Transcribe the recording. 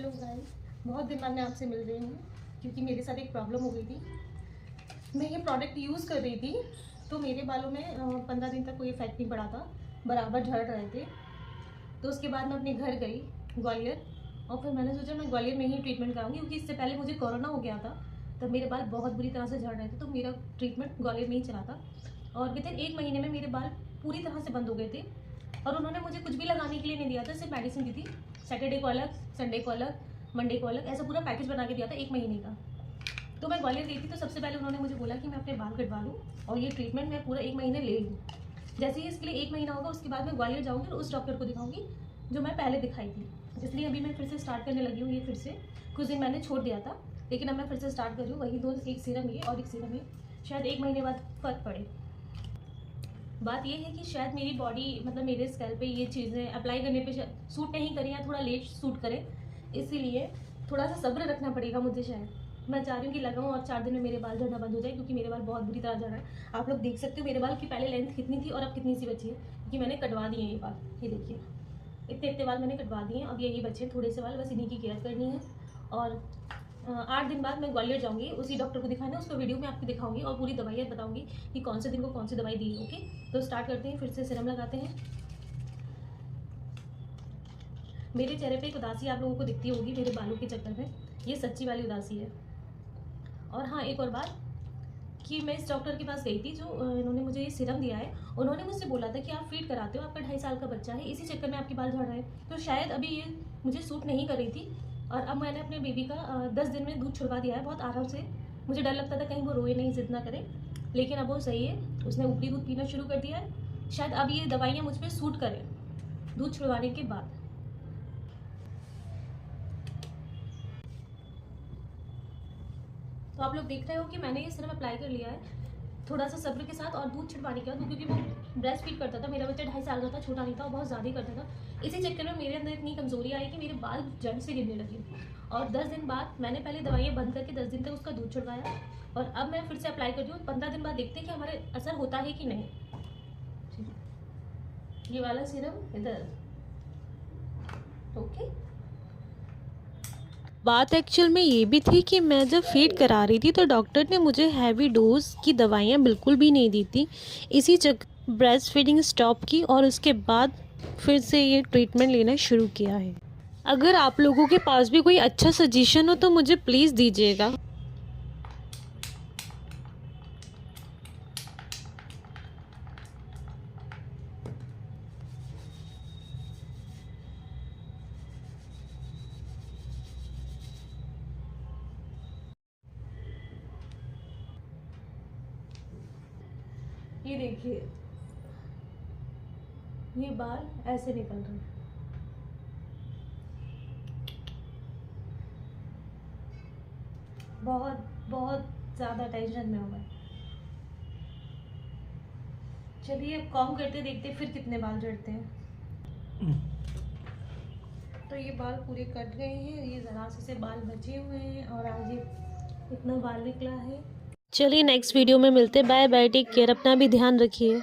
Hello guys, बहुत दिन बाद मैं आपसे मिल रही हूँ क्योंकि मेरे साथ एक प्रॉब्लम हो गई थी। मैं ये प्रोडक्ट यूज़ कर रही थी तो मेरे बालों में 15 दिन तक कोई इफेक्ट नहीं पड़ा था, बराबर झड़ रहे थे। तो उसके बाद मैं अपने घर गई ग्वालियर, और फिर मैंने सोचा मैं ग्वालियर में ही ट्रीटमेंट कराऊंगी क्योंकि इससे पहले मुझे कोरोना हो गया था। तब मेरे बाल बहुत बुरी तरह से झड़ रहे थे, तो मेरा ट्रीटमेंट ग्वालियर में ही चला था और विदिन 1 महीने में मेरे बाल पूरी तरह से बंद हो गए थे। और उन्होंने मुझे कुछ भी लगाने के लिए नहीं दिया था, सिर्फ मेडिसिन दी थी। सैटरडे को अलग, संडे को अलग, मंडे को अलग, ऐसा पूरा पैकेज बना के दिया था 1 महीने का। तो मैं ग्वालियर गई थी तो सबसे पहले उन्होंने मुझे बोला कि मैं अपने बाल कटवा लूँ और ये ट्रीटमेंट मैं पूरा 1 महीने ले लूँ। जैसे ही इसके लिए 1 महीना होगा उसके बाद मैं ग्वालियर जाऊँगी और उस डॉक्टर को दिखाऊंगी जो मैं पहले दिखाई थी। इसलिए अभी मैं फिर से स्टार्ट करने लगी हूँ। ये फिर से कुछ दिन मैंने छोड़ दिया था, लेकिन अब मैं फिर से स्टार्ट कर रही हूँ। वही दो, एक सीरम ये और एक सीरम ये, शायद 1 महीने बाद फ़र्क पड़े। बात ये है कि शायद मेरी बॉडी, मतलब मेरे स्कैल्प पे ये चीज़ें अप्लाई करने पे सूट नहीं करें या थोड़ा लेट सूट करें, इसीलिए थोड़ा सा सब्र रखना पड़ेगा मुझे। शायद मैं चाह रही हूँ कि लगाऊँ और 4 दिन में मेरे बाल झड़ना बंद हो जाए, क्योंकि मेरे बाल बहुत बुरी तरह झड़ रहे हैं। आप लोग देख सकते हो मेरे बाल की पहले लेंथ कितनी थी और अब कितनी सी बची है, क्योंकि मैंने कटवा दिए हैं ये बाल। ये देखिए, इतने इतने बाल मैंने कटवा दिए हैं, अब यही बचे हैं थोड़े से बाल, बस इन्हीं की केयर करनी है। और 8 दिन बाद मैं ग्वालियर जाऊंगी उसी डॉक्टर को दिखाने, उसको वीडियो में आपको दिखाऊंगी और पूरी दवाइयाँ बताऊंगी कि कौन से दिन को कौन सी दवाई दी है। ओके, तो स्टार्ट करते हैं, फिर से सीरम लगाते हैं। मेरे चेहरे पे एक उदासी आप लोगों को दिखती होगी मेरे बालों के चक्कर में, ये सच्ची वाली उदासी है। और हाँ, एक और बात कि मैं इस डॉक्टर के पास गई थी जो इन्होंने मुझे ये सीरम दिया है। उन्होंने मुझसे बोला था कि आप फीड कराते हो, आपका 2.5 साल का बच्चा है, इसी चक्कर में आपके बाल झड़ रहे हैं। तो शायद अभी ये मुझे सूट नहीं कर रही थी। और अब मैंने अपने बेबी का 10 दिन में दूध छुड़वा दिया है बहुत आराम से। मुझे डर लगता था कहीं वो रोए नहीं, जिद ना करे, लेकिन अब वो सही है, उसने ऊपरी दूध पीना शुरू कर दिया है। शायद अब ये दवाइयाँ मुझ पर सूट करें दूध छुड़वाने के बाद। तो आप लोग देख रहे हो कि मैंने ये सीरम अप्लाई कर लिया है थोड़ा सा सब्र के साथ और दूध छिड़वाने के बाद, क्योंकि वो ब्रेस्ट फीड करता था। मेरा बच्चा 2.5 साल का था, छोटा नहीं था और बहुत ज़्यादा ही करता था। इसी चक्कर में मेरे अंदर इतनी कमजोरी आई कि मेरे बाल जड़ से गिरने लगे। और 10 दिन बाद मैंने पहले दवाइयाँ बंद करके 10 दिन तक उसका दूध छुड़वाया, और अब मैं फिर से अप्लाई कर रही हूँ। 15 दिन बाद देखते हैं कि हमारे असर होता है कि नहीं। ये वाला सीरम इधर, ओके। बात एक्चुअल में ये भी थी कि मैं जब फीड करा रही थी तो डॉक्टर ने मुझे हैवी डोज की दवाइयाँ बिल्कुल भी नहीं दी थी। इसी जगह ब्रेस्ट फीडिंग स्टॉप की और उसके बाद फिर से ये ट्रीटमेंट लेना शुरू किया है। अगर आप लोगों के पास भी कोई अच्छा सजेशन हो तो मुझे प्लीज़ दीजिएगा। ये देखिए, ये बाल ऐसे निकल रहे हैं। बहुत बहुत ज़्यादा टेंशन में हूँ मैं। चलिए अब कॉम करते देखते फिर कितने बाल झड़ते हैं। तो ये बाल पूरे कट गए हैं, ये ज़रा से बाल बचे हुए हैं और आज ये इतना बाल निकला है। चलिए नेक्स्ट वीडियो में मिलते, बाय बाय, टेक केयर, अपना भी ध्यान रखिए।